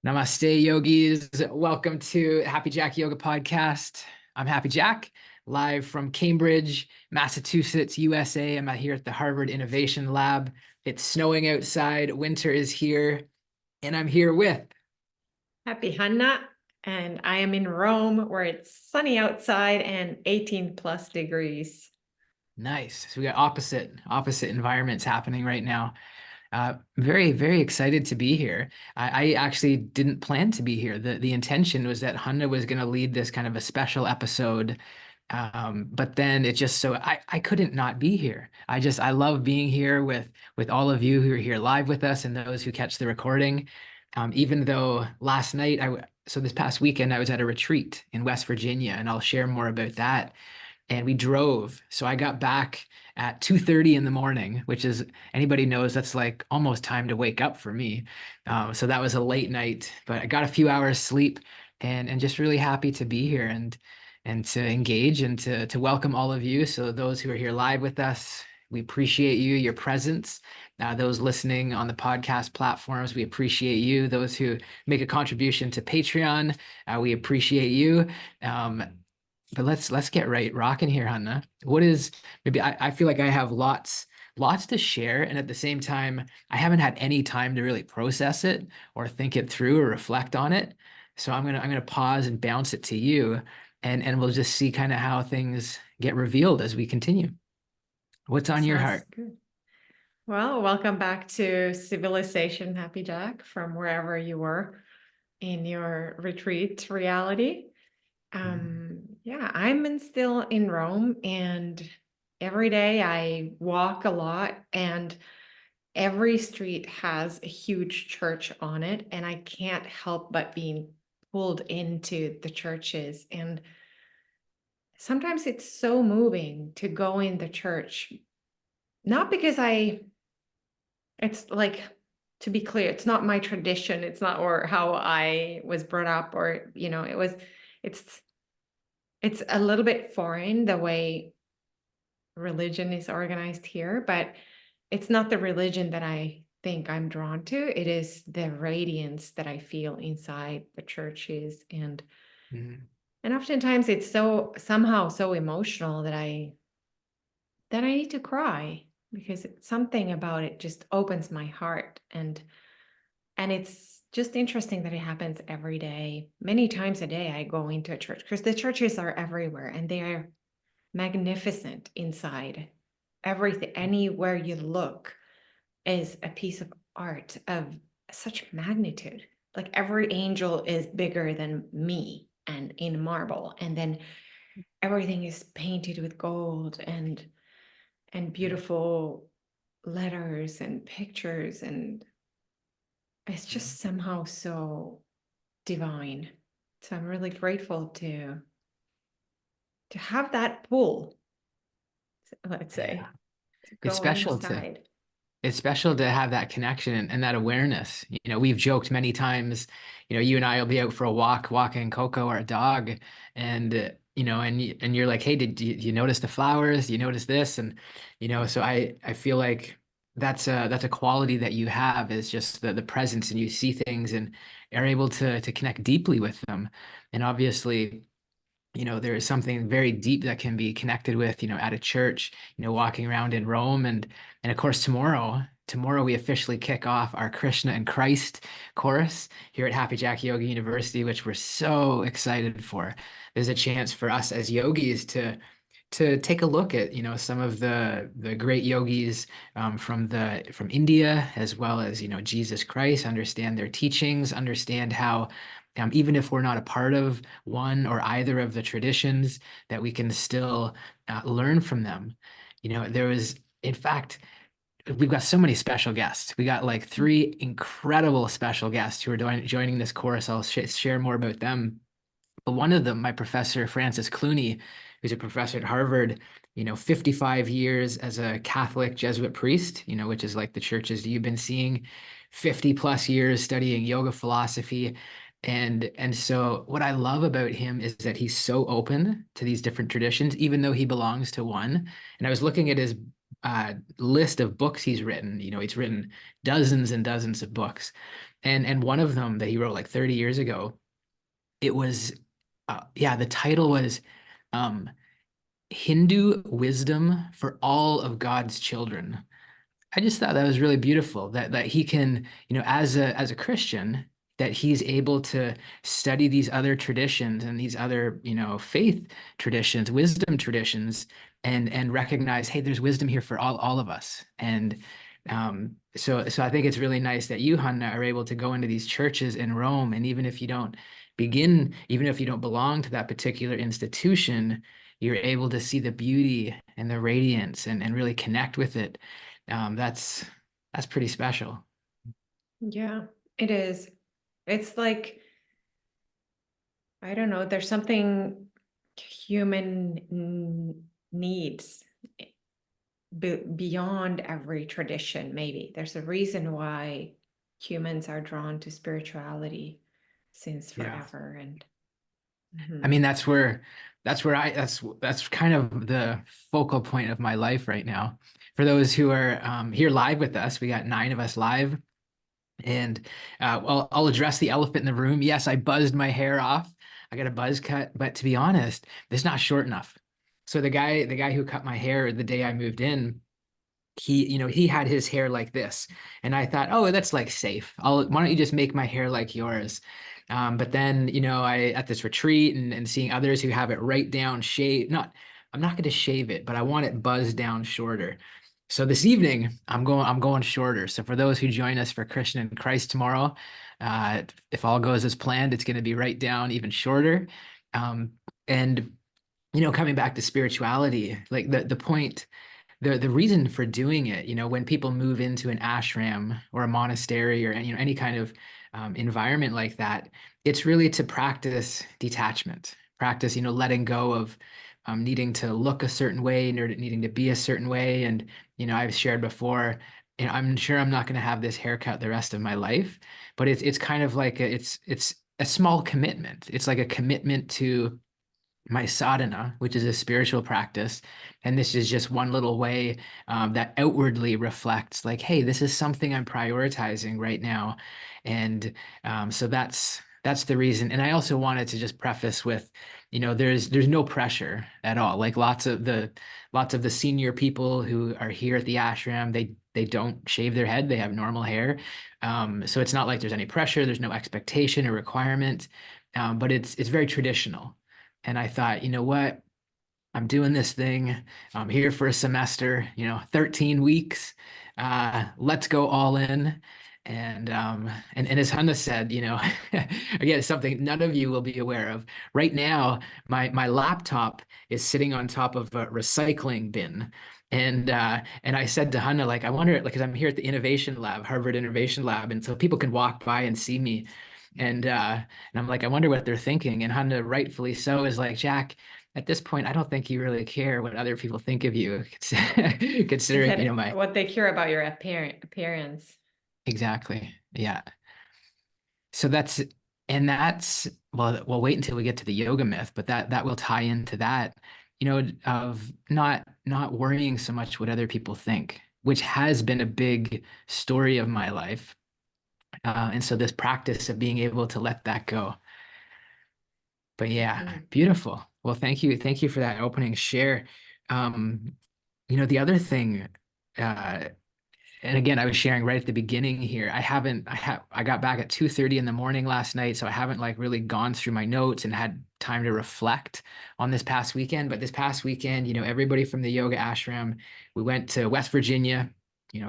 Namaste, yogis. Welcome to Happy Jack Yoga Podcast. I'm Happy Jack, live from Cambridge, Massachusetts, USA. I'm out here at the Harvard Innovation Lab. It's snowing outside, winter is here, and I'm here with. Happy Hanna, and I am in Rome where it's sunny outside and 18 plus degrees. Nice. So we got opposite environments happening right now. Very, very excited to be here. I actually didn't plan to be here. The intention was that Hanna was going to lead this kind of a special episode. But then it just so I couldn't not be here. I love being here with all of you who are here live with us and those who catch the recording. Even though last night so this past weekend I was at a retreat in West Virginia, and I'll share more about that. And we drove. So I got back at 2:30 in the morning, which is, anybody knows, that's like almost time to wake up for me. So that was a late night, but I got a few hours sleep, and just really happy to be here and to engage and to welcome all of you. So those who are here live with us, we appreciate you, your presence. Those listening on the podcast platforms, we appreciate you. Those who make a contribution to Patreon, we appreciate you. But let's get right rocking here, Hanna. What is maybe I feel like I have lots to share, and at the same time, I haven't had any time to really process it or think it through or reflect on it. So I'm gonna pause and bounce it to you, and we'll just see kind of how things get revealed as we continue. What's on your Sounds heart? good. Well, welcome back to civilization, Happy Jack, from wherever you were in your retreat reality. Yeah, still in Rome, and every day I walk a lot, and every street has a huge church on it, and I can't help but being pulled into the churches. And sometimes it's so moving to go in the church, not because it's like, to be clear, it's not my tradition, it's not or how I was brought up, or it's it's a little bit foreign the way religion is organized here, but it's not the religion that I think I'm drawn to. It is the radiance that I feel inside the churches, Mhm. and oftentimes it's so somehow so emotional that I need to cry, because something about it just opens my heart. And it's just interesting that it happens every day. Many times a day I go into a church, because the churches are everywhere and they are magnificent inside. Everything, anywhere you look, is a piece of art of such magnitude. Like every angel is bigger than me and in marble. And then everything is painted with gold and beautiful letters and pictures, and it's just somehow so divine. So I'm really grateful to have that pull, let's Yeah. say, to It's go special to inside. it's special to have that connection and that awareness. We've joked many times, you and I will be out for a walk, walking Coco, our dog, and and you're like, hey, did you notice the flowers? Do you notice this? And so I feel like that's a quality that you have, is just the presence, and you see things and are able to connect deeply with them. And obviously, there is something very deep that can be connected with, at a church, walking around in Rome. And of course, tomorrow we officially kick off our Krishna and Christ course here at Happy Jack Yoga University, which we're so excited for. There's a chance for us as yogis to take a look at, some of the great yogis from India, as well as, Jesus Christ, understand their teachings, understand how, even if we're not a part of one or either of the traditions, that we can still learn from them. There was, in fact, we've got so many special guests. We got like three incredible special guests who are joining this course. I'll share more about them. But one of them, my professor, Francis Clooney, who's a professor at Harvard, 55 years as a Catholic Jesuit priest, which is like the churches you've been seeing, 50 plus years studying yoga philosophy. And so what I love about him is that he's so open to these different traditions, even though he belongs to one. And I was looking at his list of books he's written. He's written dozens and dozens of books, and one of them that he wrote like 30 years ago, it was, yeah, the title was um, Hindu Wisdom for All of God's Children. I just thought that was really beautiful that he can, as a Christian, that he's able to study these other traditions and these other, faith traditions, wisdom traditions, and recognize, hey, there's wisdom here for all of us. And so I think it's really nice that you, Hanna, are able to go into these churches in Rome, and even if you don't belong to that particular institution, you're able to see the beauty and the radiance and really connect with it. That's pretty special. Yeah, it is. It's like, I don't know, there's something human needs beyond every tradition, maybe. There's a reason why humans are drawn to spirituality since Yeah. forever. And I mhm. mean, that's kind of the focal point of my life right now. For those who are here live with us, we got 9 of us live, and I'll address the elephant in the room. Yes, I buzzed my hair off. I got a buzz cut, but to be honest, it's not short enough. So the guy who cut my hair the day I moved in, he had his hair like this, and I thought, oh, that's like safe. Why don't you just make my hair like yours? But then, I at this retreat and seeing others who have it right down shaved. I'm not going to shave it, but I want it buzzed down shorter. So this evening, I'm going shorter. So for those who join us for Christian and Christ tomorrow, if all goes as planned, it's going to be right down even shorter. And coming back to spirituality, like the point, the reason for doing it, when people move into an ashram or a monastery or any kind of environment like that, it's really to practice detachment, practice, letting go of needing to look a certain way, or needing to be a certain way. And I've shared before, I'm sure I'm not going to have this haircut the rest of my life, but it's kind of like it's a small commitment. It's like a commitment to my sadhana, which is a spiritual practice. And this is just one little way that outwardly reflects, like, hey, this is something I'm prioritizing right now. And so that's the reason. And I also wanted to just preface with, there's no pressure at all. Like lots of the senior people who are here at the ashram, they don't shave their head, they have normal hair. So it's not like there's any pressure, there's no expectation or requirement. But it's very traditional. And I thought, you know what? I'm doing this thing. I'm here for a semester, 13 weeks. Let's go all in. And as Hanna said, again, something none of you will be aware of. Right now, my laptop is sitting on top of a recycling bin. And I said to Hanna, like, I wonder, like, because I'm here at the Innovation Lab, Harvard Innovation Lab, and so people can walk by and see me. And I'm like, I wonder what they're thinking. And Hanna, rightfully so, is like, Jack, at this point, I don't think you really care what other people think of you, Is considering, that my what they care about your appearance? exactly. Yeah. So that's well, we'll wait until we get to the yoga myth, but that will tie into that, of not worrying so much what other people think, which has been a big story of my life. And so this practice of being able to let that go. But yeah, Mhm. beautiful. Well, thank you for that opening share. Um, the other thing, uh, and again, I was sharing right at the beginning here. I got back at 2:30 in the morning last night, so I haven't like really gone through my notes and had time to reflect on this past weekend. But this past weekend, everybody from the yoga ashram, we went to West Virginia,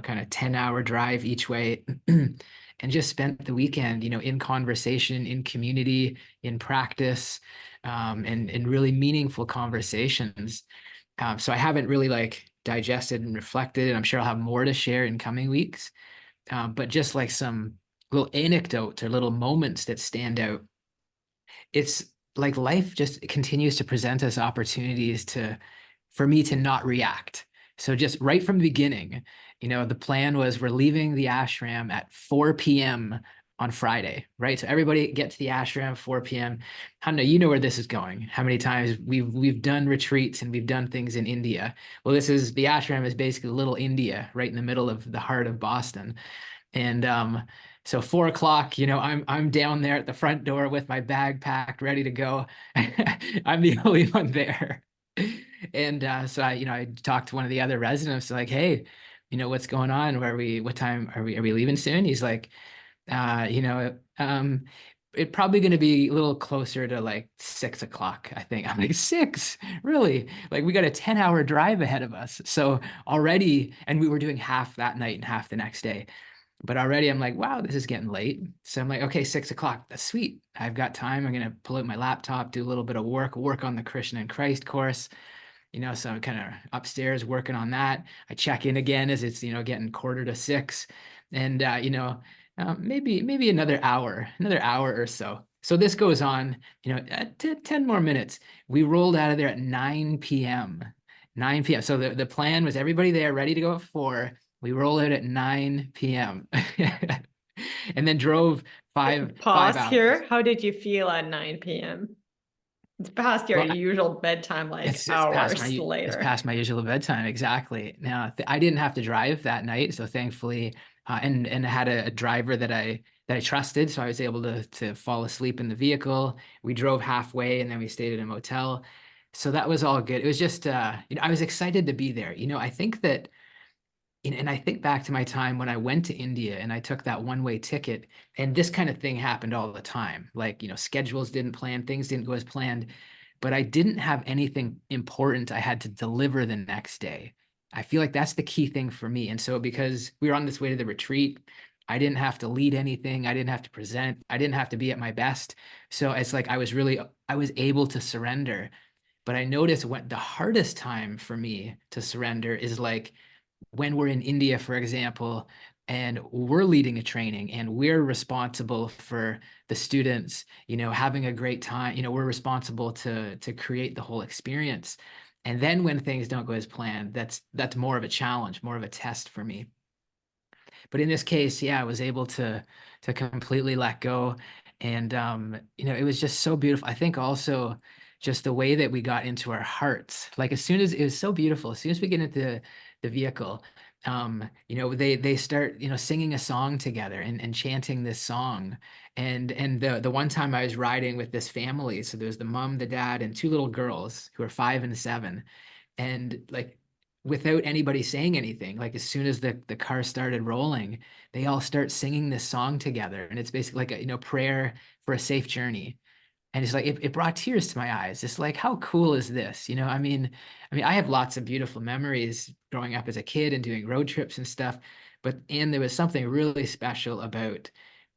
kind of 10-hour drive each way, and just spent the weekend, in conversation, in community, in practice, and really meaningful conversations. So I haven't really like digested and reflected, and I'm sure I'll have more to share in coming weeks. But just like some little anecdotes or little moments that stand out, it's like life just continues to present us opportunities for me to not react. So just right from the beginning, the plan was we're leaving the ashram at 4 p.m. on Friday, right? So everybody get to the ashram 4 p.m. Hanna, you know where this is going. How many times we've done retreats and we've done things in India. Well, this is the ashram is basically little India, right in the middle of the heart of Boston. And so 4 o'clock, I'm down there at the front door with my bag packed, ready to go. I'm the only one there. And so I talked to one of the other residents, like, hey, what's going on? What time are we leaving soon? He's like, uh, you know, um, it probably going to be a little closer to like 6 o'clock, I think. I'm like, six, really? Like we got a 10-hour drive ahead of us. So already, and we were doing half that night and half the next day. But already I'm like, wow, this is getting late. So I'm like, okay, 6 o'clock. That's sweet. I've got time. I'm gonna pull out my laptop, do a little bit of work on the Krishna and Christ course. So I'm kind of upstairs working on that. I check in again as it's, getting quarter to six. And maybe another hour or so. So this goes on, 10 more minutes. We rolled out of there at 9 p.m. 9 p.m. So the plan was everybody there ready to go at 4. We roll out at 9 p.m. and then drove five Pause hours. here. How did you feel at 9 p.m.? It's past your Well, usual bedtime, like it's past hours my it's later. past my usual bedtime, exactly. Now I didn't have to drive that night, so thankfully, and I had a driver that I trusted, so I was able to fall asleep in the vehicle. We drove halfway, and then we stayed at a motel, so that was all good. It was just I was excited to be there. I think that and I think back to my time when I went to India and I took that one-way ticket, and this kind of thing happened all the time. Like, schedules didn't plan, things didn't go as planned, but I didn't have anything important I had to deliver the next day. I feel like that's the key thing for me. And so, because we were on this way to the retreat, I didn't have to lead anything, I didn't have to present, I didn't have to be at my best. So it's like I was able to surrender. But I noticed what the hardest time for me to surrender is like when we're in India, for example, and we're leading a training and we're responsible for the students, having a great time, we're responsible to create the whole experience. And then when things don't go as planned, that's more of a challenge, more of a test for me. But in this case, yeah, I was able to completely let go. And it was just so beautiful. I think also just the way that we got into our hearts. Like as soon as it was so beautiful, as soon as we get into the vehicle, they start, singing a song together and chanting this song. And the one time I was riding with this family, so there was the mom, the dad, and two little girls who are 5 and 7, and like without anybody saying anything, like as soon as the car started rolling, they all start singing this song together, and it's basically like a prayer for a safe journey. And it's like it brought tears to my eyes. It's like, how cool is this? I mean I have lots of beautiful memories growing up as a kid and doing road trips and stuff, but there was something really special about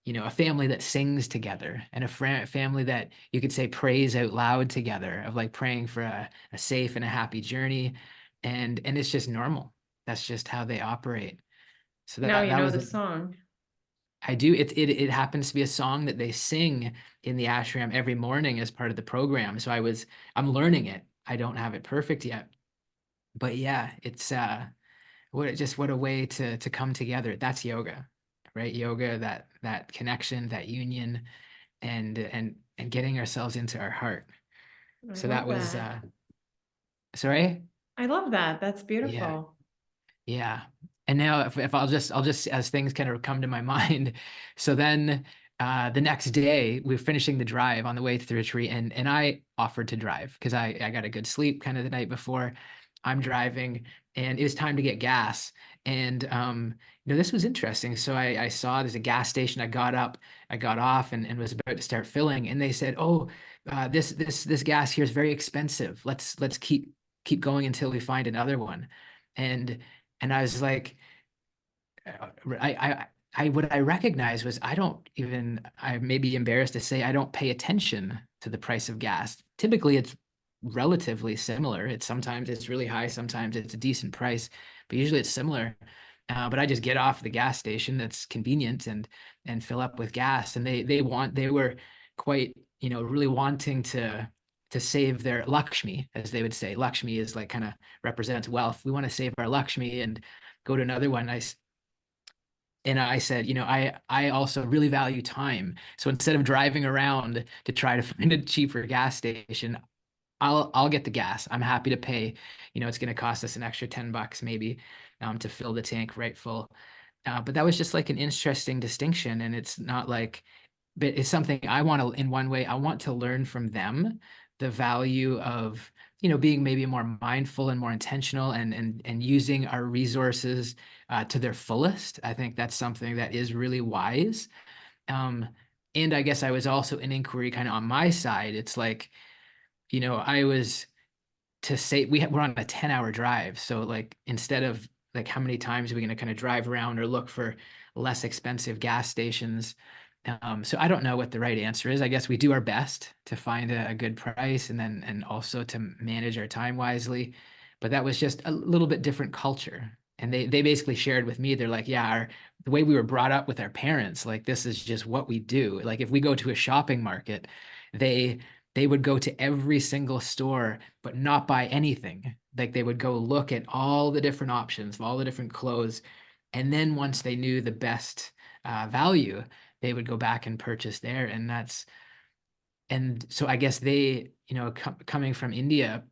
a family that sings together, and a family that you could say prays out loud together, of like praying for a safe and a happy journey. And it's just normal. That's just how they operate. So Now that you that know was the song. I do. It happens to be a song that they sing in the ashram every morning as part of the program. So I'm learning it. I don't have it perfect yet. But yeah, it's what a way to come together. That's yoga, right? Yoga, that connection, that union, and getting ourselves into our heart. I So that love was that. sorry? I love that. That's Yeah. beautiful. Yeah. And now if I'll just as things kind of come to my mind. So then the next day we're finishing the drive on the way to the retreat, and I offered to drive because I got a good sleep kind of the night before. I'm driving and it was time to get gas. And this was interesting. So I saw there's a gas station. I got off and was about to start filling, and they said, "Oh, this gas here is very expensive. Let's keep going until we find another one." And and I was like, what I recognized was I may be embarrassed to say I don't pay attention to the price of gas. Typically, it's relatively similar. Sometimes it's really high, sometimes it's a decent price, but usually it's similar. But I just get off the gas station that's convenient and fill up with gas. And they were quite, really wanting to save their Lakshmi, as they would say. Lakshmi is like kind of represents wealth. We want to save our Lakshmi and go to another one. And I said, I also really value time. So instead of driving around to try to find a cheaper gas station, I'll get the gas. I'm happy to pay. It's going to cost us an extra $10 maybe to fill the tank right full. But that was just like an interesting distinction, and it's not like, but it's something I want to, in one way, I want to learn from them the value of, being maybe more mindful and more intentional, and using our resources to their fullest. I think that's something that is really wise. Um, and I guess I was also in inquiry kind of on my side. It's like, I was to say we're on a 10-hour drive. So like instead of like how many times are we going to kind of drive around or look for less expensive gas stations? So I don't know what the right answer is. I guess we do our best to find a good price, and also to manage our time wisely. But that was just a little bit different culture. And they basically shared with me, they're like, yeah, the way we were brought up with our parents, like this is just what we do. Like if we go to a shopping market, they they would go to every single store but not buy anything. Like they would go look at all the different options, all the different clothes, and then once they knew the best value, they would go back and purchase there. And so I guess they, coming from India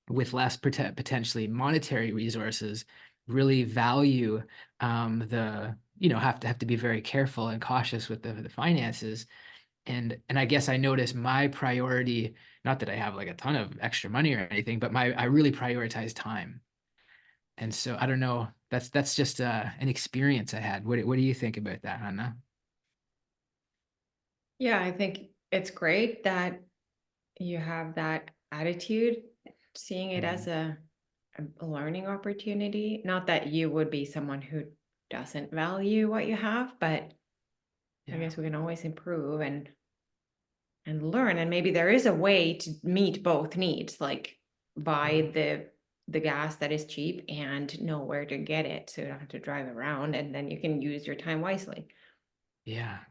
with less potentially monetary resources, really value the, have to be very careful and cautious with the finances. And I guess I noticed my priority, not that I have like a ton of extra money or anything, but I really prioritize time. And so I don't know, that's just an experience I had. What do you think about that, Hannah? Yeah, I think it's great that you have that attitude, seeing it as Mhm. a learning opportunity. Not that you would be someone who doesn't value what you have, but I Yeah. guess we can always improve and learn. And maybe there is a way to meet both needs, like buy Mhm. the gas that is cheap and know where to get it so you don't have to drive around, and then you can use your time wisely. Yeah.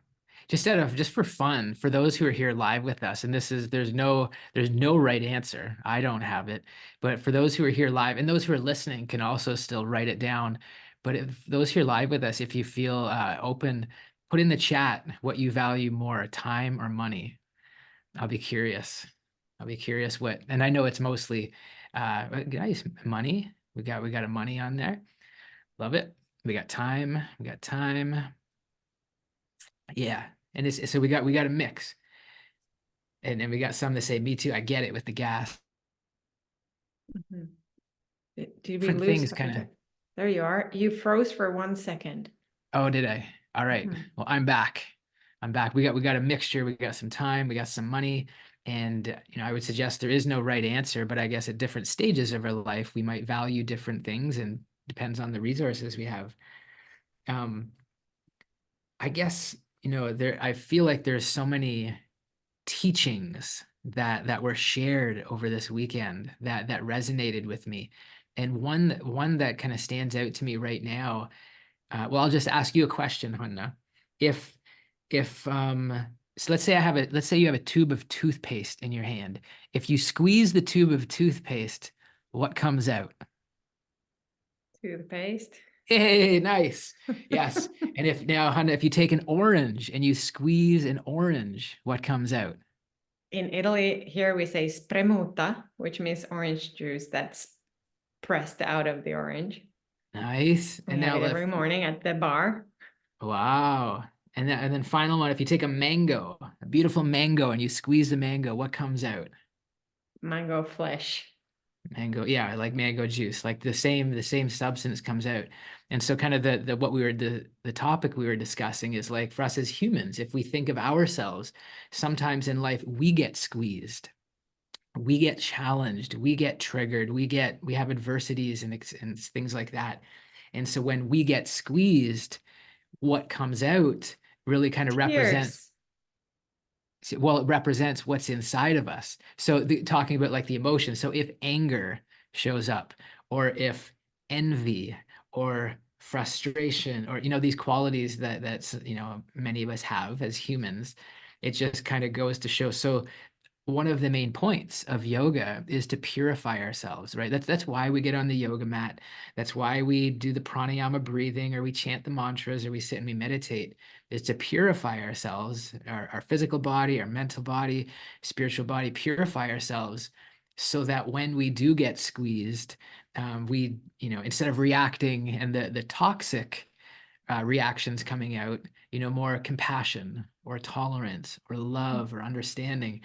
Just for fun, for those who are here live with us, and there's no right answer. I don't have it. But for those who are here live, and those who are listening can also still write it down. But if those here live with us, if you feel open, put in the chat what you value more, time or money. I'll be curious. I'll be curious what, and I know it's mostly guys, money. We got a money on there. Love it. We got time. We got time. Yeah. And so we got a mix. And we got some that say, me too, I get it with the gas. Mhm. Did we Different lose things Happy kind of. Jack? There you are. You froze for 1 second. Oh, did I? All right. Mhm. Well, I'm back. I'm back. We got a mixture. We got some time. We got some money. And I would suggest there is no right answer, but I guess at different stages of our life, we might value different things, and depends on the resources we have. Um, I guess, I feel like there's so many teachings that were shared over this weekend that resonated with me. And one that kind of stands out to me right now. Well, I'll just ask you a question, Hanna. If so let's say you have a tube of toothpaste in your hand. If you squeeze the tube of toothpaste, what comes out? Toothpaste. Hey, nice. Yes. And if now, Hanna, if you take an orange and you squeeze an orange, what comes out? In Italy, here we say spremuta, which means orange juice that's pressed out of the orange. Nice. We And have now it if every morning at the bar. wow. And then final one, if you take a mango, a beautiful mango, and you squeeze the mango, what comes out? Mango flesh. Mango, yeah, like mango juice, like the same substance comes out. And so kind of the topic we were discussing is like for us as humans, if we think of ourselves, sometimes in life we get squeezed, we get challenged, we get triggered, we have adversities and things like that. And so when we get squeezed, what comes out really kind of represents, Tears. well, it represents what's inside of us. So talking about like the emotion. So if anger shows up, or if envy or frustration, or these qualities that's many of us have as humans, it just kind of goes to show. So one of the main points of yoga is to purify ourselves, right? That's why we get on the yoga mat. That's why we do the pranayama breathing, or we chant the mantras, or we sit and we meditate, is to purify ourselves, our physical body, our mental body, spiritual body, purify ourselves so that when we do get squeezed, we, instead of reacting and the toxic reactions coming out, more compassion or tolerance or love or understanding.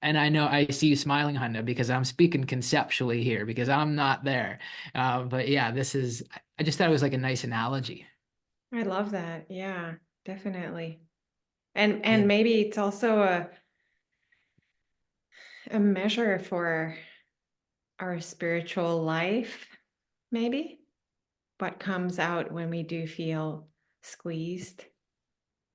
And I know I see you smiling, Hunna, because I'm speaking conceptually here because I'm not there. But yeah, I just thought it was like a nice analogy. I love that. Yeah, definitely. And Yeah. maybe it's also a measure for our spiritual life, maybe what comes out when we do feel squeezed or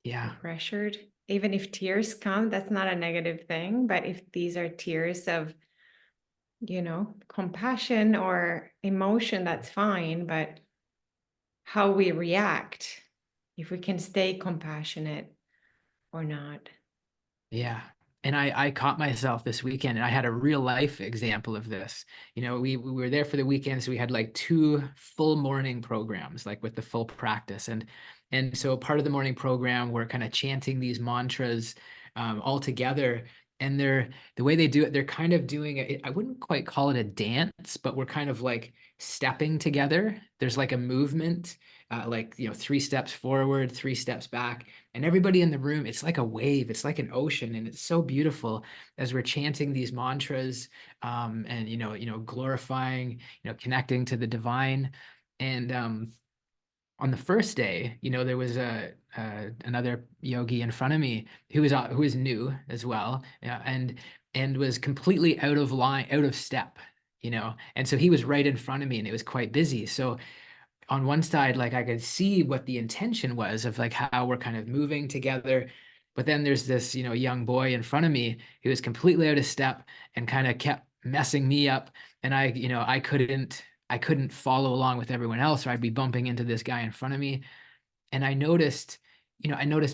Yeah. pressured. Even if tears come, that's not a negative thing. But if these are tears of, compassion or emotion, that's fine. But how we react, if we can stay compassionate or not. Yeah. And I caught myself this weekend, and I had a real life example of this. We were there for the weekend, so we had like two full morning programs, like with the full practice. And so part of the morning program, we're kind of chanting these mantras all together. And the way they do it, they're kind of doing it. I wouldn't quite call it a dance, but we're kind of like stepping together. There's like a movement, like 3 steps forward, 3 steps back, and everybody in the room, it's like a wave, it's like an ocean, and it's so beautiful as we're chanting these mantras, and glorifying, connecting to the divine. And on the first day, there was another yogi in front of me who was new as well, and was completely out of line, out of step, and so he was right in front of me, and it was quite busy. So on one side, like I could see what the intention was of like how we're kind of moving together. But then there's this, young boy in front of me who was completely out of step and kind of kept messing me up. And I couldn't follow along with everyone else, or I'd be bumping into this guy in front of me. And I noticed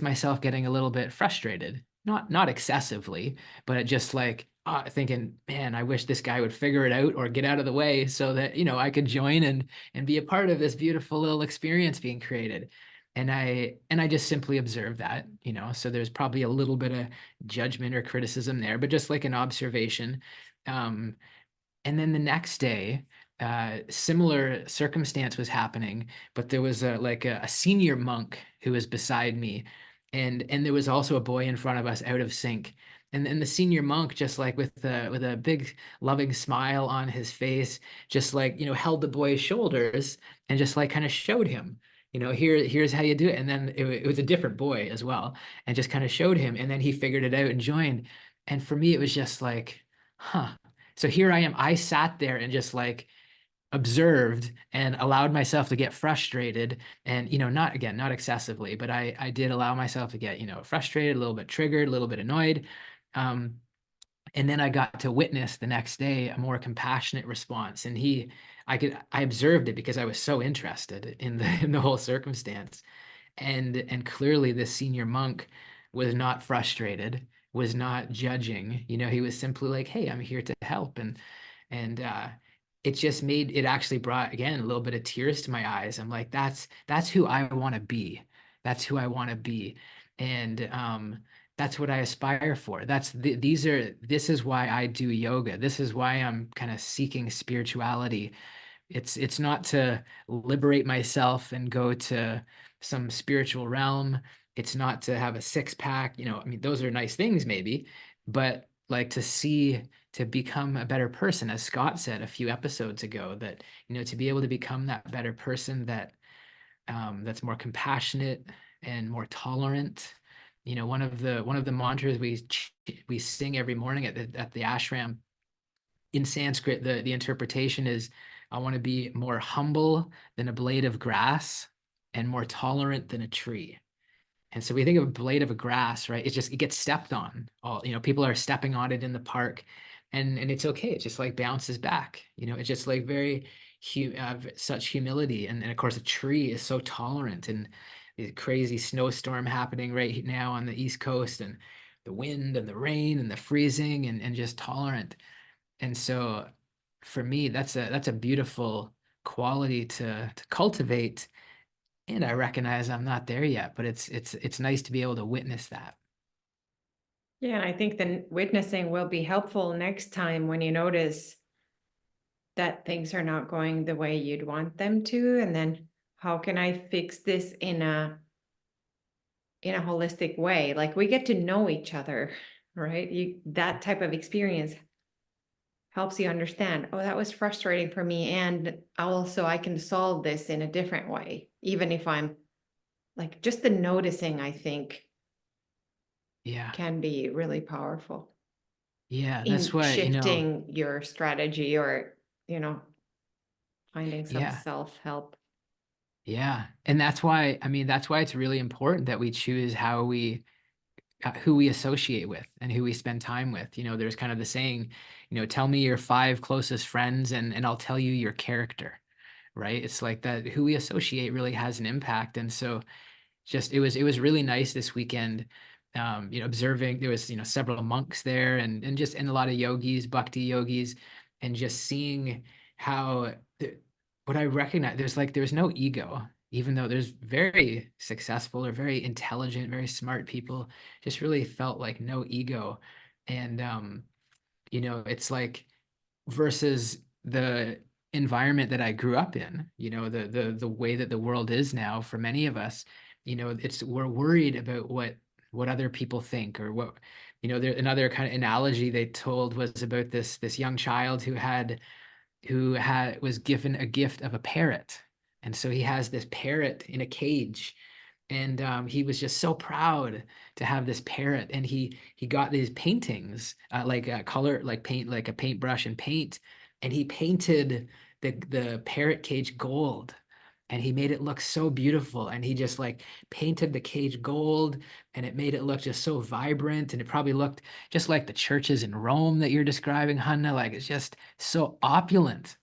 myself getting a little bit frustrated, not excessively, but just like thinking, man, I wish this guy would figure it out or get out of the way so that I could join and be a part of this beautiful little experience being created. And I just simply observed that, so there's probably a little bit of judgment or criticism there, but just like an observation. Um, and then the next day, similar circumstance was happening, but there was a senior monk who was beside me, and there was also a boy in front of us out of sync. And then the senior monk, just like with a big loving smile on his face, just like held the boy's shoulders and just like kind of showed him, here's how you do it. And then it was a different boy as well, and just kind of showed him, and then he figured it out and joined. And for me, it was just like, huh. So here I am. I sat there and just like observed and allowed myself to get frustrated, and not excessively, but I did allow myself to get frustrated, a little bit triggered, a little bit annoyed. Um, and then I got to witness the next day a more compassionate response, and I observed it because I was so interested in the whole circumstance. And clearly this senior monk was not frustrated, was not judging. He was simply like, hey, I'm here to help. And it actually brought, again, a little bit of tears to my eyes. I'm like, that's who I want to be. That's who I want to be. And that's what I aspire for. This is why I do yoga. This is why I'm kind of seeking spirituality. It's not to liberate myself and go to some spiritual realm. It's not to have a six pack, I mean, those are nice things maybe, but like to become a better person, as Scott said a few episodes ago, that, to be able to become that better person that's more compassionate and more tolerant. One of the mantras we sing every morning at the ashram in Sanskrit, the interpretation is, I want to be more humble than a blade of grass and more tolerant than a tree. And so we think of a blade of a grass, right? It gets stepped on. People are stepping on it in the park, and it's okay. It just like bounces back. It's just like such humility. And of course, a tree is so tolerant, and the crazy snowstorm happening right now on the East Coast, and the wind and the rain and the freezing and just tolerant. And so for me, that's a beautiful quality to cultivate. And I recognize I'm not there yet, but it's nice to be able to witness that. Yeah, and I think the witnessing will be helpful next time when you notice that things are not going the way you'd want them to, and then how can I fix this in a holistic way? Like we get to know each other, right? That type of experience helps you understand, oh, that was frustrating for me, and also I can solve this in a different way, even if I'm like just the noticing, I think Yeah. can be really powerful Yeah. That's in what, shifting your strategy or, you know, finding some yeah. self-help. Yeah. And that's why, I mean, that's why it's really important that we choose who we associate with and who we spend time with. There's kind of the saying, tell me your five closest friends and I'll tell you your character, right? It's like that who we associate really has an impact. And so just it was really nice this weekend, observing there was, several monks there and a lot of yogis, bhakti yogis, and just seeing how what I recognize, there's no ego, even though there's very successful or very intelligent, very smart people, just really felt like no ego. And it's like versus the environment that I grew up in, the way that the world is now for many of us, we're worried about what other people think or what, another kind of analogy they told was about this young child who was given a gift of a parrot. And so he has this parrot in a cage. And he was just so proud to have this parrot. And he got these paintings, like color, like paint, like a paintbrush and paint. And he painted the parrot cage gold. And he made it look so beautiful. And he just like painted the cage gold, and it made it look just so vibrant. And it probably looked just like the churches in Rome that you're describing, Hanna. Like it's just so opulent.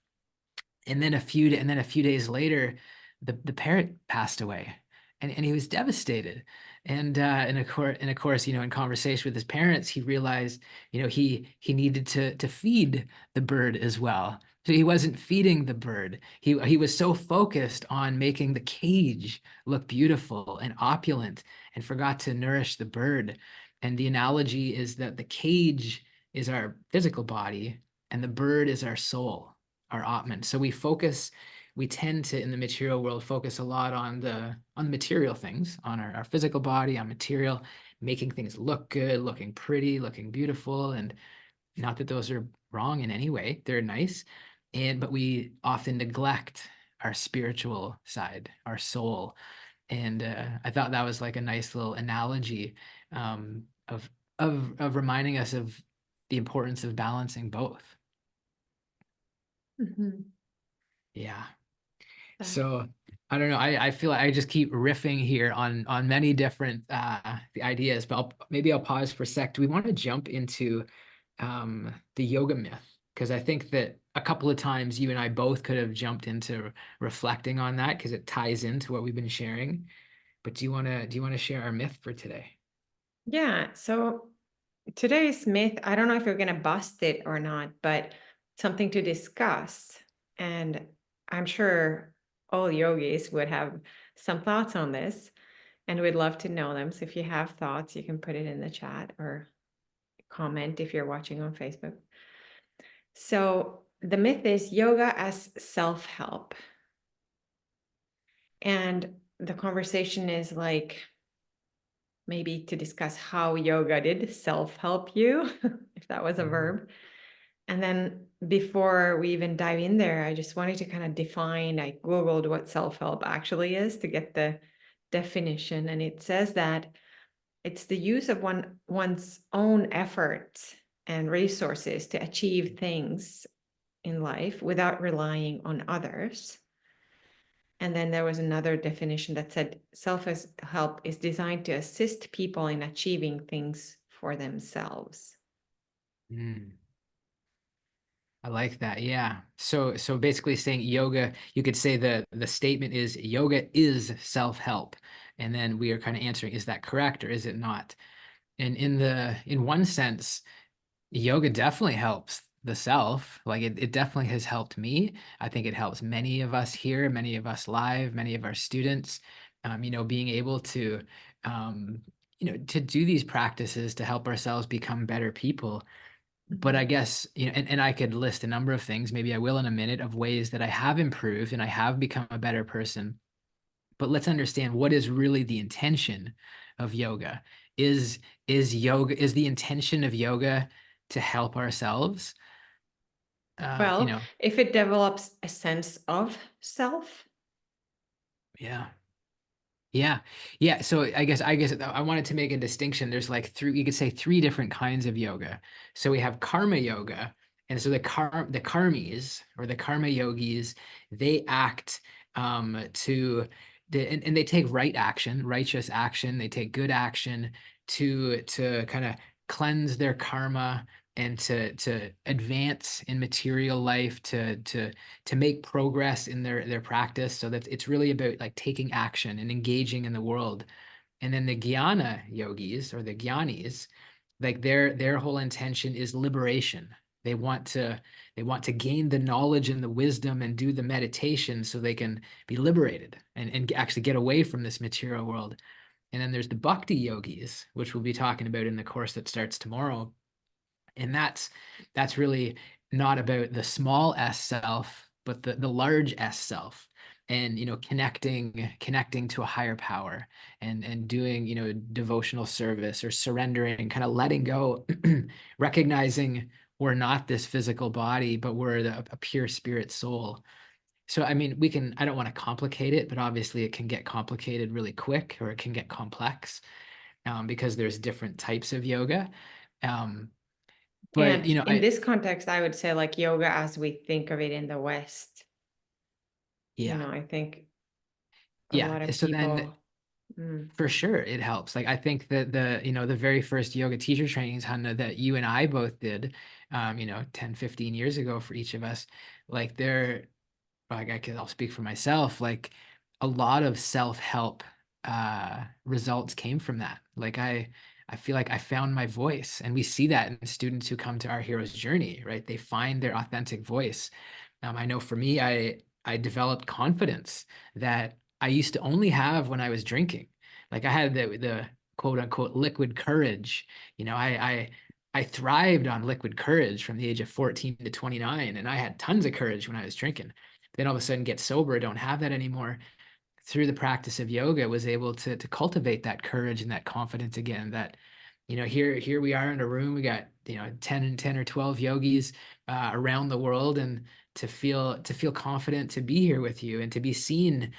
And then a few days later, the parrot passed away, and he was devastated. And of course, in conversation with his parents, he realized, he needed to feed the bird as well. So he wasn't feeding the bird. He was so focused on making the cage look beautiful and opulent, and forgot to nourish the bird. And the analogy is that the cage is our physical body, and the bird is our soul, our Atman. So we tend to, in the material world, focus a lot on the material things, on our physical body, on material, making things look good, looking pretty, looking beautiful. And not that those are wrong in any way, they're nice. But we often neglect our spiritual side, our soul. And I thought that was like a nice little analogy, of reminding us of the importance of balancing both. Mhm. Yeah. That- So I don't know. I feel like I just keep riffing here on many different the ideas, but maybe I'll pause for a sec. Do we want to jump into the yoga myth? Because I think that a couple of times you and I both could have jumped into reflecting on that because it ties into what we've been sharing. But do you want to share our myth for today? Yeah. So today's myth, I don't know if you're going to bust it or not, but something to discuss. And I'm sure all yogis would have some thoughts on this, and we'd love to know them. So if you have thoughts, you can put it in the chat or comment if you're watching on Facebook. So the myth is yoga as self-help. And the conversation is like maybe to discuss how yoga did self-help you, if that was a Mhm. verb. And then before we even dive in there, I just wanted to kind of define, I Googled what self-help actually is to get the definition. And it says that it's the use of one's own efforts and resources to achieve things in life without relying on others. And then there was another definition that said self-help is designed to assist people in achieving things for themselves. Mm. I like that. Yeah. So basically saying yoga, you could say the statement is yoga is self-help. And then we are kind of answering, is that correct or is it not? And in one sense, yoga definitely helps the self. Like it definitely has helped me. I think it helps many of us here, many of us live, many of our students, being able to, um, to do these practices to help ourselves become better people. But I Mhm. guess, and I could list a number of things, maybe I will in a minute, of ways that I have improved and I have become a better person. But let's understand what is really the intention of yoga. Is is the intention of yoga to help ourselves? Uh, you Well, know, if it develops a sense of self, yeah. Yeah. Yeah. So I guess I wanted to make a distinction. There's like three, you could say three different kinds of yoga. So we have karma yoga. And so the karmis or the karma yogis, they act to and they take right action, righteous action, they take good action to kind of cleanse their karma and to advance in material life, to make progress in their practice, so that it's really about like taking action and engaging in the world. And then the jnana yogis or the jnanis, like their whole intention is liberation. They want to they want to gain the knowledge and the wisdom and do the meditation so they can be liberated and actually get away from this material world. And then there's the bhakti yogis, which we'll be talking about in the course that starts tomorrow, and that's really not about the small s self, but the large s self. And connecting to a higher power, and doing devotional service or surrendering, kind of letting go, recognizing we're not this physical body, but we're a pure spirit soul. So I mean, I don't want to complicate it, but obviously it can get complicated really quick, or it can get complex, because there's different types of yoga. um, but and in I this context, I would say like yoga as we think of it in the West, yeah. I think a Yeah. lot of So then people, mm, for sure it helps. Like I think that the very first yoga teacher trainings, Hanna, that you and I both did, 10, 15 years ago for each of us, like like I'll speak for myself, like a lot of self-help results came from that. Like I feel like I found my voice, and we see that in students who come to our hero's journey, right? They find their authentic voice. I know for me, I developed confidence that I used to only have when I was drinking. Like I had the quote unquote liquid courage. I thrived on liquid courage from the age of 14 to 29, and I had tons of courage when I was drinking. Then all of a sudden get sober, don't have that anymore. Through the practice of yoga, was able to cultivate that courage and that confidence again. That here we are in a room, we got 10 or 12 yogis around the world, and to feel confident to be here with you and to be seen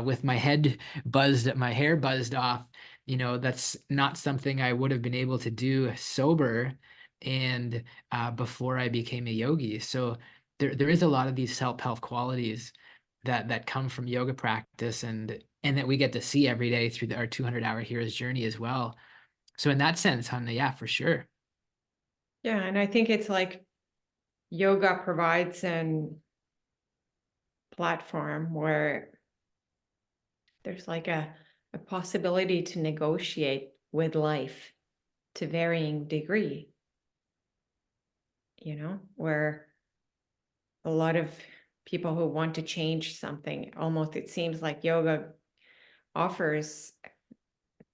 with my head buzzed, my hair buzzed off. That's not something I would have been able to do sober, and before I became a yogi. So there is a lot of these self-help qualities that come from yoga practice, and that we get to see every day through our 200-hour hero's journey as well. So in that sense, Hanna, yeah, for sure. yeah, and I think it's like yoga provides an platform where there's like a possibility to negotiate with life to varying degree, where a lot of people who want to change something, almost it seems like yoga offers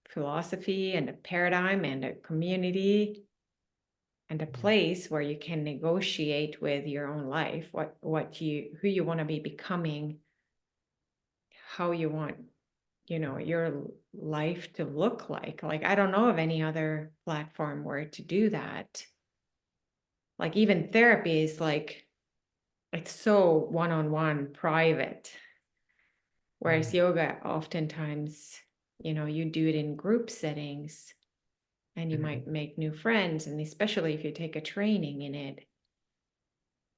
philosophy and a paradigm and a community and a place where you can negotiate with your own life, who you want to be becoming, how you want your life to look like I don't know of any other platform where to do that. Like even therapy is like it's so one-on-one private, whereas Mm, yoga oftentimes you do it in group settings and you mhm, might make new friends, and especially if you take a training in it,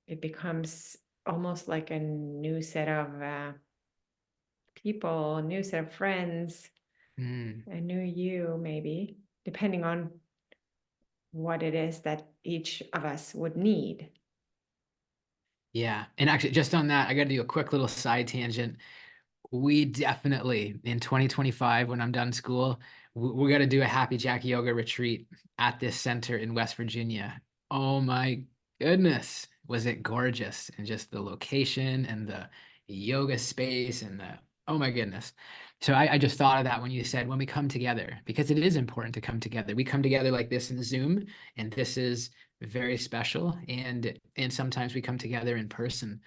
it becomes almost like a new set of people, a new set of friends, mm. a new you, maybe, depending on what it is that each of us would need. Yeah. And actually, just on that, I got to do a quick little side tangent. We definitely, in 2025, when I'm done school, we're going to do a Happy Jack yoga retreat at this center in West Virginia. Oh my goodness, was it gorgeous? And just the location and the yoga space and the, oh my goodness. So I just thought of that when you said when we come together, because it is important to come together. We come together like this in Zoom, and this is very special. And sometimes we come together in person.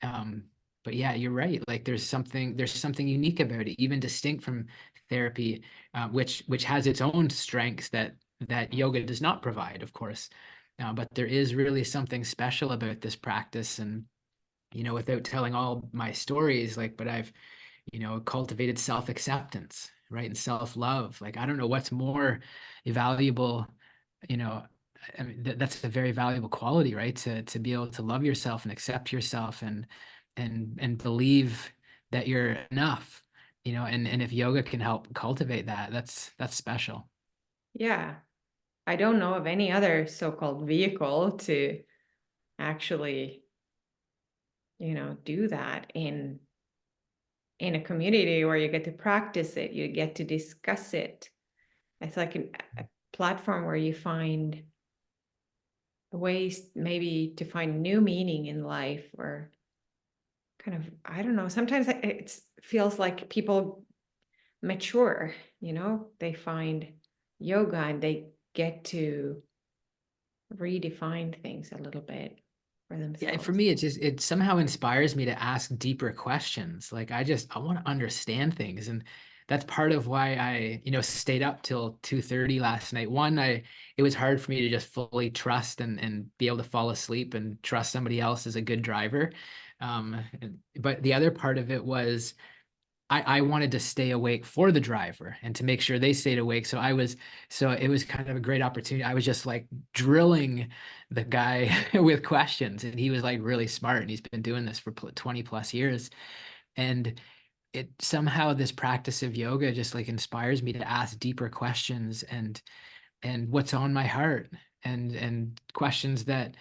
Um, but yeah, you're right. Like there's something unique about it, even distinct from therapy, which has its own strengths that yoga does not provide, of course. But there is really something special about this practice, and without telling all my stories, like, but I've cultivated self-acceptance, right, and self-love. Like I don't know what's more valuable, you know. I mean, that's a very valuable quality, right? To be able to love yourself and accept yourself and believe that you're enough, and if yoga can help cultivate that, that's special. Yeah. I don't know of any other so-called vehicle to actually, do that in a community where you get to practice it, you get to discuss it. It's like a platform where you find ways maybe to find new meaning in life, or kind of, I don't know, sometimes it feels like people mature, they find yoga and they get to redefine things a little bit for Yeah, for themselves. me, it somehow inspires me to ask deeper questions. Like I want to understand things, and that's part of why I, stayed up till 2:30 last night. One, it was hard for me to just fully trust and be able to fall asleep and trust somebody else as a good driver. But the other part of it was I wanted to stay awake for the driver and to make sure they stayed awake. So it was kind of a great opportunity. I was just like drilling the guy with questions, and he was like really smart, and he's been doing this for 20 plus years. And it somehow, this practice of yoga just like inspires me to ask deeper questions and what's on my heart, and questions that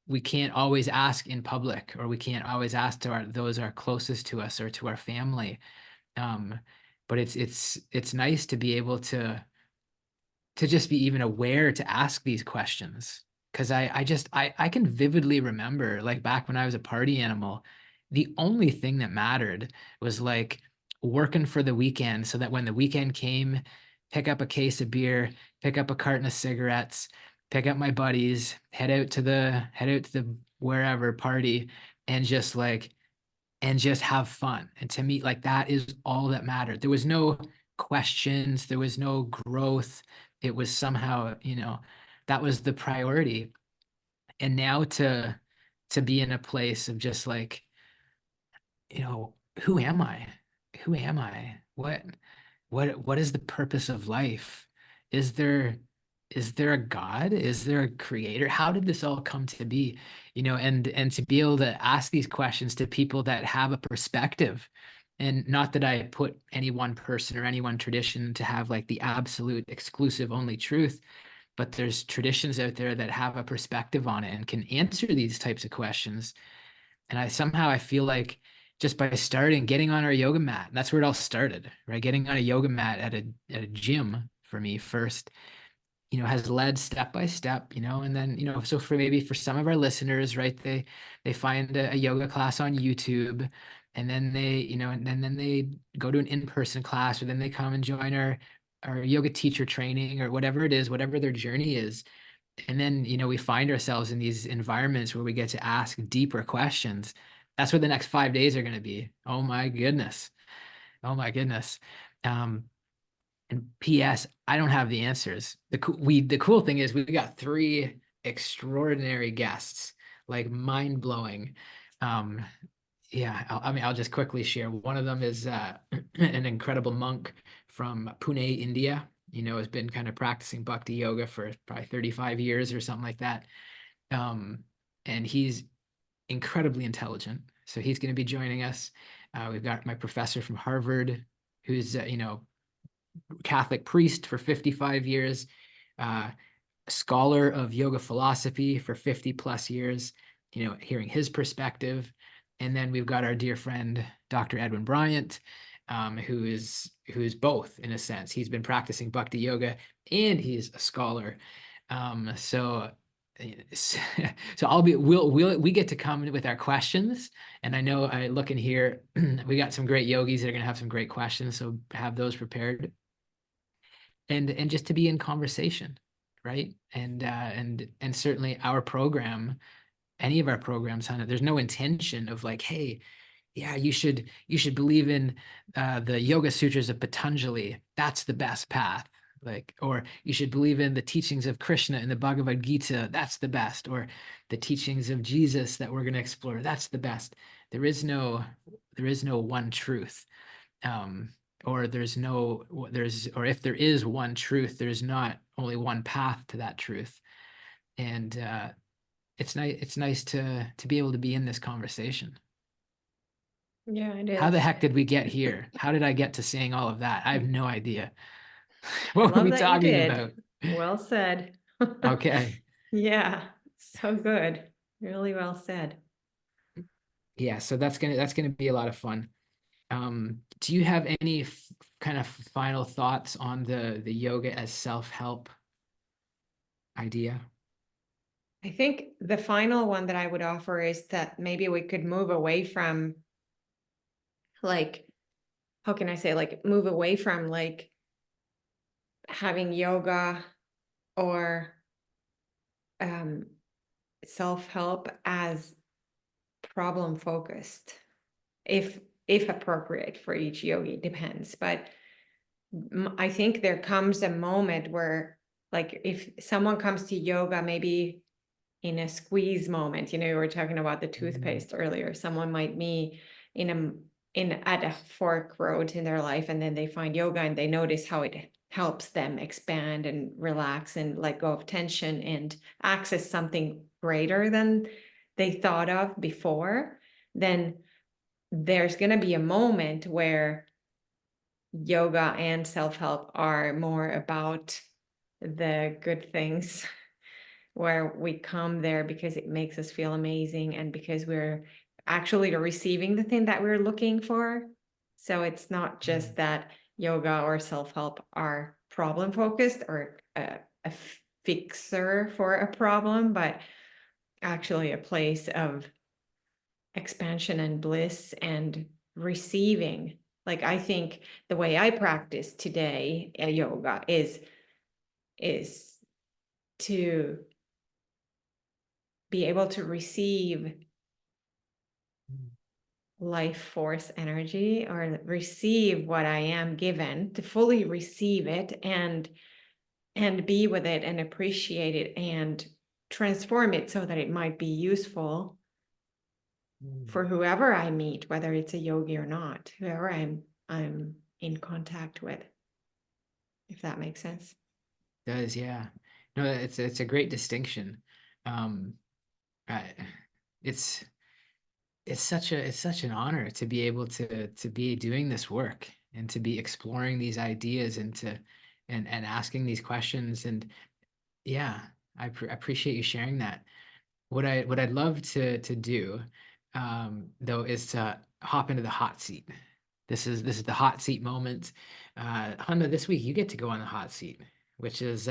we can't always ask in public, or we can't always ask to those are closest to us or to our family. um, but it's nice to be able to just be even aware to ask these questions, because I can vividly remember, like, back when I was a party animal, the only thing that mattered was like working for the weekend, so that when the weekend came, pick up a case of beer, pick up a carton of cigarettes, pick up my buddies, head out to the wherever party, and just have fun. And to me, like, that is all that mattered. There was no questions, there was no growth. It was somehow, that was the priority. And now to be in a place of just like, who am I? Who am I? What is the purpose of life? Is there is there a God? Is there a creator? How did this all come to be? And to be able to ask these questions to people that have a perspective. And not that I put any one person or any one tradition to have like the absolute exclusive only truth, but there's traditions out there that have a perspective on it and can answer these types of questions. And I feel like just by getting on our yoga mat, and that's where it all started, right? Getting on a yoga mat at a gym for me first, has led step by step, and then, so for some of our listeners, right, they find a yoga class on YouTube, and then and then they go to an in-person class, or then they come and join our yoga teacher training, or whatever it is, whatever their journey is. And then, we find ourselves in these environments where we get to ask deeper questions. That's where the next 5 days are going to be. Oh my goodness. Oh my goodness. Um, and P.S., I don't have the answers. The cool thing is we got three extraordinary guests, like mind blowing. Um, yeah, I'll just quickly share. One of them is an incredible monk from Pune, India. Has been kind of practicing bhakti yoga for probably 35 years or something like that. Um, and he's incredibly intelligent. So he's going to be joining us. We've got my professor from Harvard, who's Catholic priest for 55 years, uh, scholar of yoga philosophy for 50 plus years, hearing his perspective. And then we've got our dear friend, Dr. Edwin Bryant, who is both in a sense. He's been practicing bhakti yoga and he's a scholar. So so we get to come with our questions, and I know I look in here, we got some great yogis that are going to have some great questions, so have those prepared, and just to be in conversation, right? And certainly our program, any of our programs, Hannah, there's no intention of like, hey, yeah, you should believe in the Yoga Sutras of Patanjali. That's the best path. Like, or you should believe in the teachings of Krishna in the Bhagavad Gita. That's the best. Or the teachings of Jesus that we're going to explore. That's the best. There is no, there is no one truth. Um, or or if there is one truth, there's not only one path to that truth. And it's nice to be able to be in this conversation. Yeah, it How the is. heck did we get here? How did I get to saying all of that? I have no idea. What were Love we that you talking did. about? Well said. Okay. Yeah, so good. Really well said. Yeah, so that's gonna be a lot of fun. Do you have any kind of final thoughts on the yoga as self-help idea? I think the final one that I would offer is that maybe we could move away from like, how can I say, like, move away from like having yoga or um, self-help as problem focused, if if appropriate for each yogi, depends. But I think there comes a moment where, like, if someone comes to yoga, maybe in a squeeze moment, we were talking about the Mm, toothpaste earlier. Someone might be in a at a fork road in their life, and then they find yoga and they notice how it helps them expand and relax and let go of tension and access something greater than they thought of before. Then there's going to be a moment where yoga and self-help are more about the good things, where we come there because it makes us feel amazing and because we're actually receiving the thing that we're looking for. So it's not mm, just that yoga or self-help are problem focused or a fixer for a problem, but actually a place of expansion and bliss and receiving. Like, I think the way I practice today yoga is to be able to receive mm, life force energy, or receive what I am given, to fully receive it and be with it and appreciate it and transform it so that it might be useful mm. for whoever I meet, whether it's a yogi or not, whoever I'm in contact with, if that makes sense. Does, yeah. No, it's a great distinction. Um, I, it's it's such an honor to be able to be doing this work and to be exploring these ideas and and asking these questions. And yeah, I appreciate you sharing that. What I'd love to do, though, is to hop into the hot seat. This is the hot seat moment. Hanna, this week you get to go on the hot seat, which is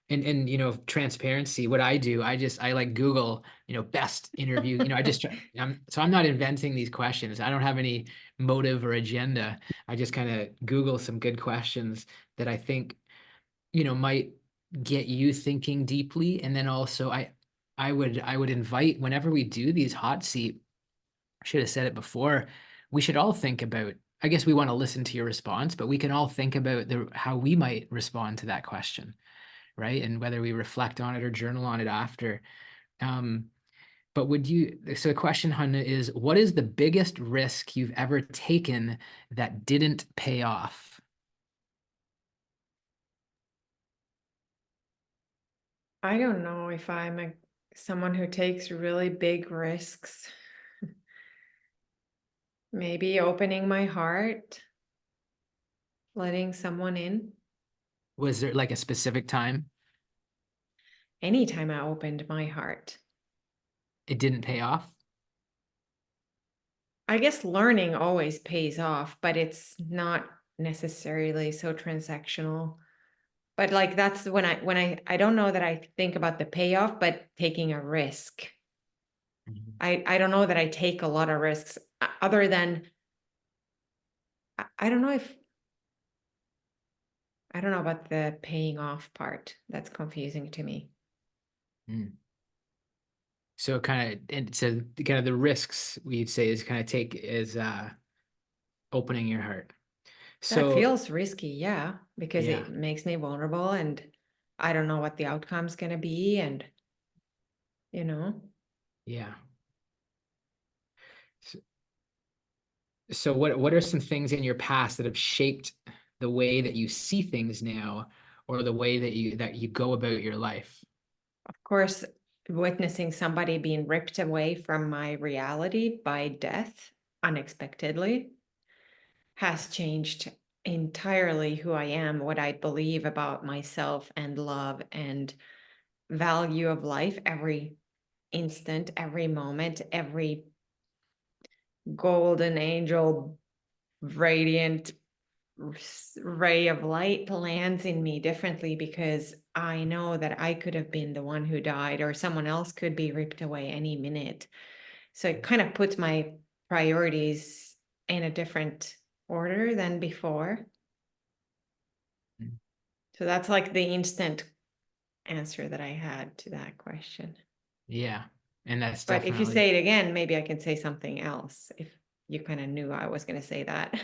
and transparency. What I do, I like Google, best interview. I just try. I'm not inventing these questions. I don't have any motive or agenda. I just kind of Google some good questions that I think might get you thinking deeply. And then also I would invite, whenever we do these hot seat, I should have said it before, we should all think about, I guess we want to listen to your response, but we can all think about how we might respond to that question, right? And whether we reflect on it or journal on it after. Um, but so the question, Hanna, is what is the biggest risk you've ever taken that didn't pay off? I don't know if I'm someone who takes really big risks. Maybe opening my heart, letting someone in. Was there like a specific time Anytime I opened my heart, it didn't pay off? I guess learning always pays off, but it's not necessarily so transactional. But like that's when I don't know that I think about the payoff, but taking a risk. Mhm. I don't know that I take a lot of risks other than I don't know if I don't know about the paying off part. That's confusing to me. Mm. So kind of, and so kind of the risks we'd say is kind of take is opening your heart. That So feels risky, yeah, because yeah, it makes me vulnerable and I don't know what the outcome's going to be and you know. yeah. So, so what are some things in your past that have shaped the way that you see things now, or the way that you go about your life? Of course, witnessing somebody being ripped away from my reality by death unexpectedly has changed entirely who I am, what I believe about myself and love and value of life every instant, every moment, every golden angel, radiant ray of light lands in me differently because I know that I could have been the one who died or someone else could be ripped away any minute. So it kind of puts my priorities in a different order than before. Mm. So that's like the instant answer that I had to that question. Yeah, and that's But if you definitely say it again, maybe I can say something else if you kind of knew I was going to say that.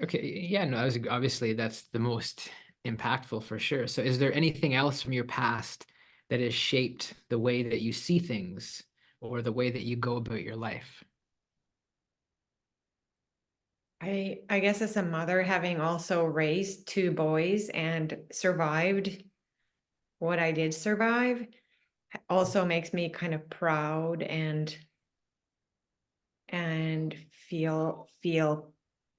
okay. Yeah, no, that was obviously that's the most impactful for sure. So is there anything else from your past that has shaped the way that you see things or the way that you go about your life? I guess as a mother, having also raised two boys and survived what I did survive, also makes me kind of proud and feel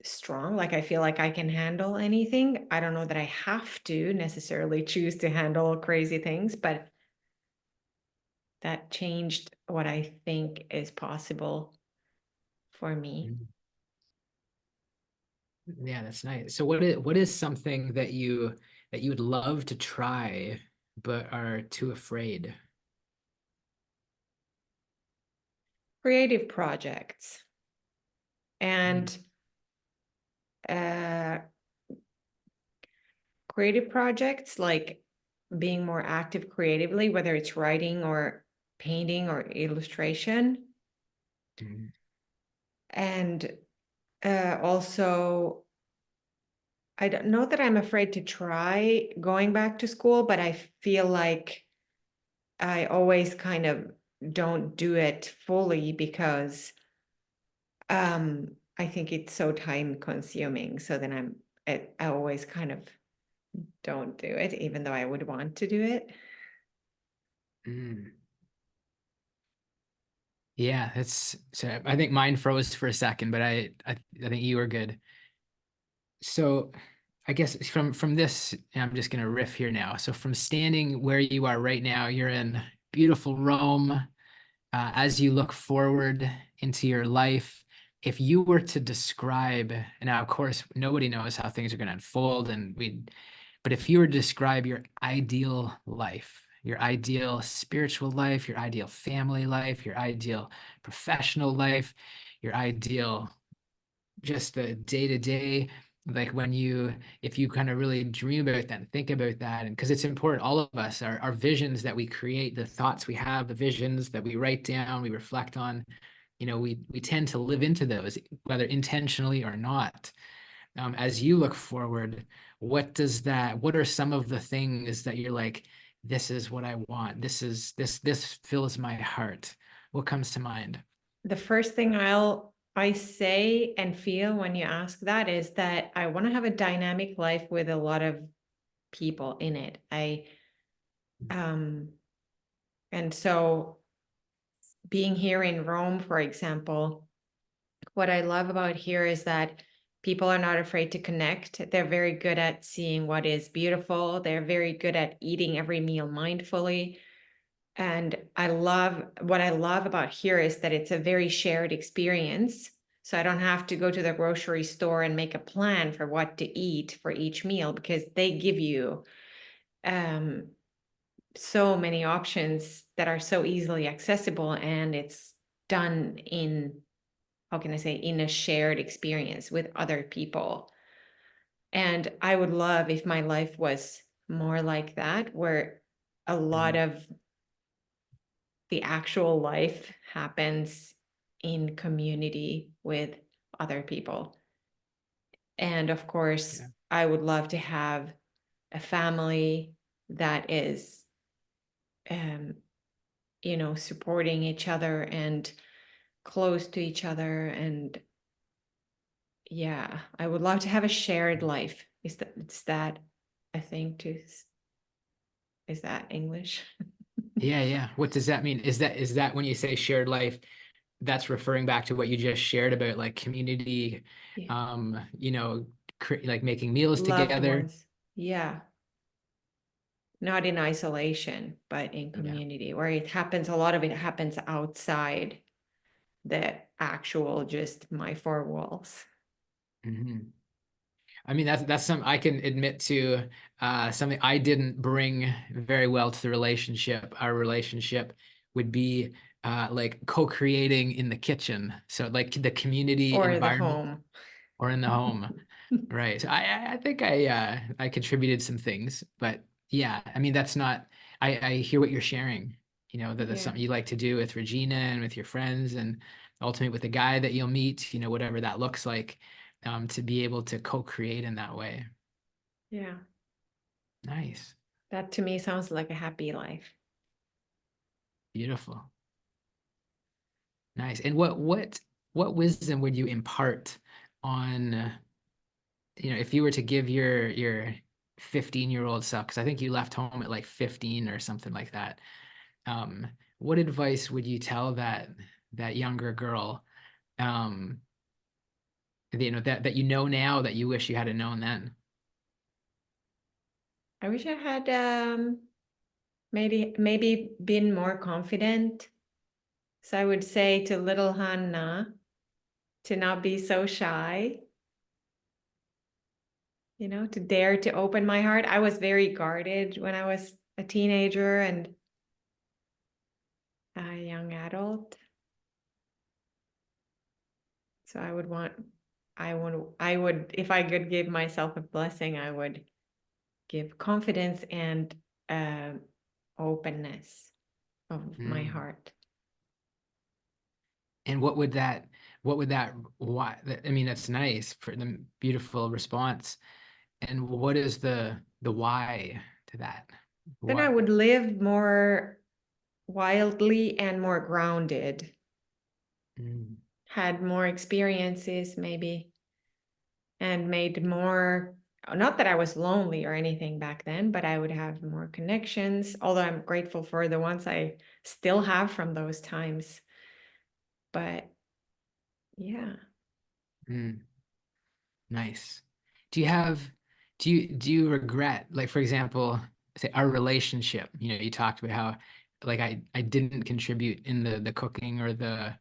strong. Like I feel like I can handle anything. I don't know that I have to necessarily choose to handle crazy things, but that changed what I think is possible for me. Mhm. Yeah, that's nice. So what is something that you would love to try but are too afraid? Creative projects Mm, and uh creative projects like being more active creatively, whether it's writing or painting or illustration. mm, And also, I don't know that I'm afraid to try going back to school, but I feel like I always kind of don't do it fully because I think it's so time consuming. So then I always kind of don't do it, even though I would want to do it. mm. Yeah, that's so I think mine froze for a second, but I think you were good. So I guess from this, I'm just gonna riff here now. So from standing where you are right now, you're in beautiful Rome. As you look forward into your life, if you were to describe, and now of course nobody knows how things are going to unfold, but if you were to describe your ideal life, your ideal spiritual life, your ideal family life, your ideal professional life, your ideal just the day to day, like when you, if you kind of really dream about that and think about that, and because it's important, all of us, our visions that we create, the thoughts we have, the visions that we write down, we reflect on, we tend to live into those, whether intentionally or not. As you look forward, what are some of the things that you're like, this is what I want. This fills my heart. What comes to mind? The first thing I say and feel when you ask that is that I want to have a dynamic life with a lot of people in it. I um and so being here in Rome, for example, what I love about here is that people are not afraid to connect. They're very good at seeing what is beautiful. They're very good at eating every meal mindfully. And what I love about here is that it's a very shared experience. So I don't have to go to the grocery store and make a plan for what to eat for each meal, because they give you um, so many options that are so easily accessible, and it's done in, how can I say, in a shared experience with other people. And I would love if my life was more like that, where a lot Mhm. of the actual life happens in community with other people. And of course, Yeah. I would love to have a family that is, um, supporting each other and close to each other. And yeah, I would love to have a shared life. Is that a thing to, is that English? Yeah, yeah. What does that mean? Is that when you say shared life, that's referring back to what you just shared about like community, Yeah. you know, like making meals Loved together? ones. Yeah. Not in isolation, but in Yeah. community, where it happens, a lot of it happens outside the actual, just my four walls. Hmm. I mean, that's something I can admit to, something I didn't bring very well to the relationship. Our relationship would be like co-creating in the kitchen. So like the community Or the environment home. or in the home. Right. So I think I contributed some things, but yeah, I mean that's not, I hear what you're sharing, that that's Yeah. something you like to do with Regina and with your friends and ultimately with the guy that you'll meet, whatever that looks like, to be able to co-create in that way. Yeah. Nice. That to me sounds like a happy life. Beautiful. Nice. And what wisdom would you impart on, if you were to give your 15-year-old self, because I think you left home at like 15 or something like that. Um, what advice would you tell that younger girl, um, that now that you wish you had known then? I wish I had maybe been more confident. So I would say to little Hannah to not be so shy, to dare to open my heart. I was very guarded when I was a teenager and a young adult. So I would, if I could give myself a blessing, I would give confidence and uh, openness of my Mm. heart. And why? I mean, that's nice for the beautiful response. And what is the why to that? Then I What? would live more wildly and more grounded, Mm, had more experiences maybe, and made more, not that I was lonely or anything back then, but I would have more connections, although I'm grateful for the ones I still have from those times. But yeah, mm. Nice. Do you have do you regret, like for example, say our relationship, you talked about how like I didn't contribute in the cooking or the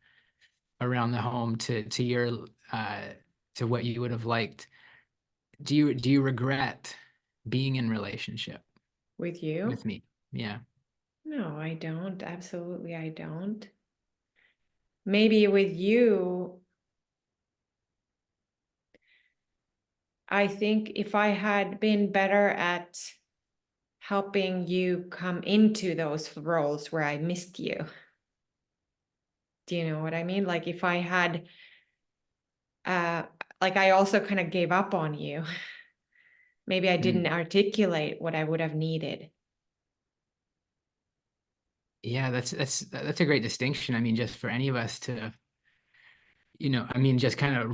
around the home to your uh to what you would have liked. Do you regret being in relationship with you? with me? Yeah. No, I don't. Absolutely, I don't. Maybe with you, I think if I had been better at helping you come into those roles where I missed you. Do you know what I mean? Like if I had, uh, like I also kind of gave up on you. Maybe I didn't Mm. articulate what I would have needed. Yeah, that's a great distinction. I mean, just for any of us to, I mean, just kind of,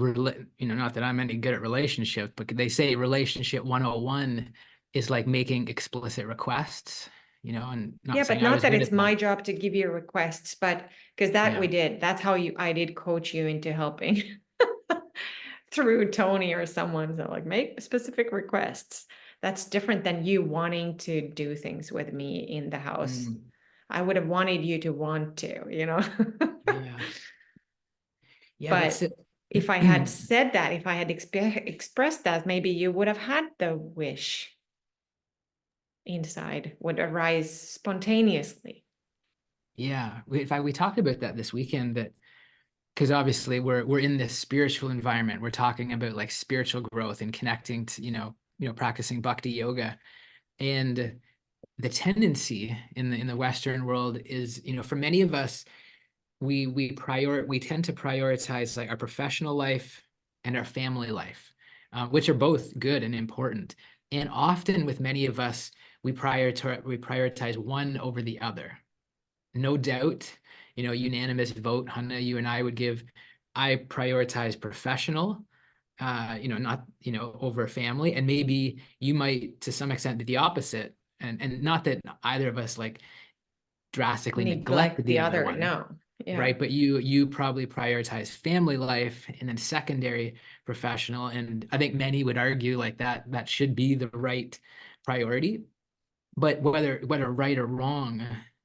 not that I'm any good at relationships, but they say relationship 101 is like making explicit requests, and Yeah, not but saying I not was that good it's at my that. job to give you requests, but because that we Yeah. did. That's how I did coach you into helping through Tony or someone. So like make specific requests. That's different than you wanting to do things with me in the house. Mm, I would have wanted you to want to. yeah. Yeah, that's But it. if I had said that, if I had expressed that, maybe you would have had the wish inside, would arise spontaneously. Yeah, in fact, we talked about that this weekend, that because obviously we're in this spiritual environment. We're talking about like spiritual growth and connecting to, practicing bhakti yoga. And the tendency in the Western world is, for many of us, we tend to prioritize like our professional life and our family life, which are both good and important. And often with many of us, we prioritize one over the other. No doubt, unanimous vote, Hanna, you and I would give, I prioritize professional, not, over family. And maybe you might, to some extent, do the opposite. And not that either of us like drastically neglect Neglect the the other other. one, No. Yeah. right? But you probably prioritize family life and then secondary professional. And I think many would argue like that should be the right priority. But whether right or wrong,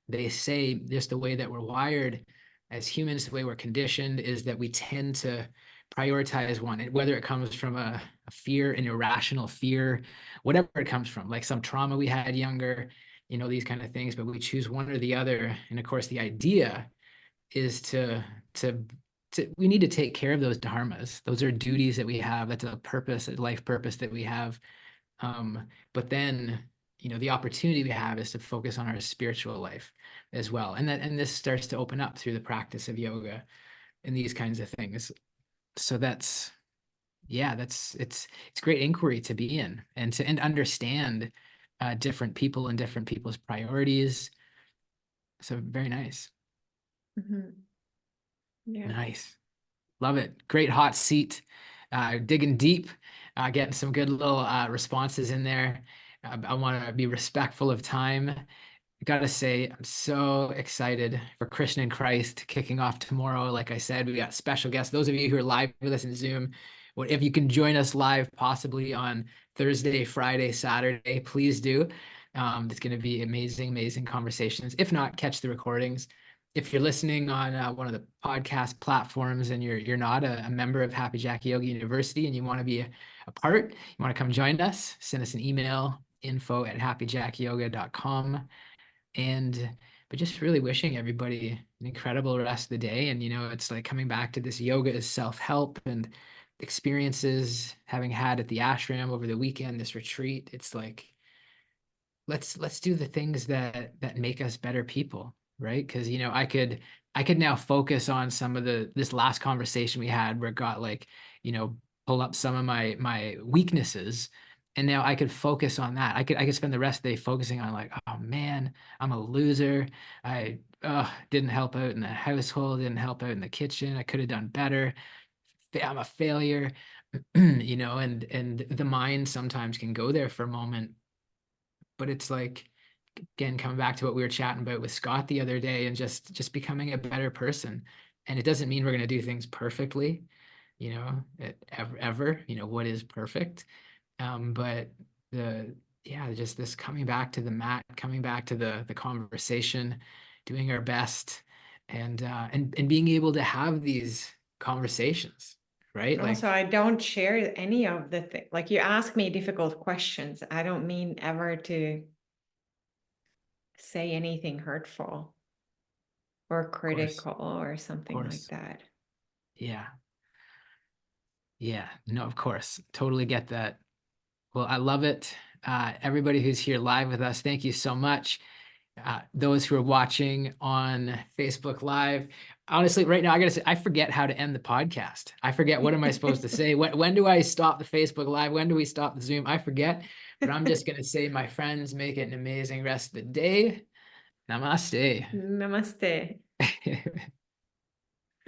they say just the way that we're wired as humans, the way we're conditioned is that we tend to prioritize one, and whether it comes from a fear, an irrational fear, whatever it comes from, like some trauma we had younger, these kind of things, but we choose one or the other. And of course, the idea is to we need to take care of those dharmas. Those are duties that we have. That's a purpose, a life purpose that we have. But then, the opportunity we have is to focus on our spiritual life as well. And this starts to open up through the practice of yoga and these kinds of things. So yeah, it's great inquiry to be in and understand different people and different people's priorities. So very nice. Mhm. Yeah. Nice. Love it. Great hot seat. Digging deep, getting some good little responses in there. I want to be respectful of time. I gotta say, I'm so excited for Christian and Christ kicking off tomorrow. Like I said, we got special guests. Those of you who are live with us in Zoom, if you can join us live, possibly on Thursday, Friday, Saturday, please do. It's going to be amazing, amazing conversations. If not, catch the recordings. If you're listening on one of the podcast platforms and you're not a member of Happy Jack Yoga University and you want to be a part, you want to come join us, send us an email, info@happyjackyoga.com. But just really wishing everybody an incredible rest of the day. And it's like coming back to this yoga is self-help and experiences having had at the ashram over the weekend, this retreat. It's like let's do the things that make us better people, right? Because I could now focus on some of this last conversation we had where it got like, pull up some of my weaknesses. And now I could focus on that. I could spend the rest of the day focusing on like, oh man, I'm a loser. I didn't help out in the household, didn't help out in the kitchen. I could have done better. I'm a failure. And the mind sometimes can go there for a moment, but it's like, again, coming back to what we were chatting about with Scott the other day, and just becoming a better person. And it doesn't mean we're going to do things perfectly, ever, what is perfect. But the yeah, just this coming back to the mat, coming back to the conversation, doing our best, and being able to have these conversations, right? Also, Like, I don't share any of the thing. Like you ask me difficult questions. I don't mean ever to say anything hurtful or of course, critical or of something like course. that. Yeah. Yeah. No, of course. Totally get that. Well, I love it. Everybody who's here live with us, thank you so much. Those who are watching on Facebook Live, honestly, right now, I gotta say, I forget how to end the podcast. I forget what am I supposed to say. When do I stop the Facebook Live? When do we stop the Zoom? I forget, but I'm just gonna say, my friends, make it an amazing rest of the day. Namaste. Namaste.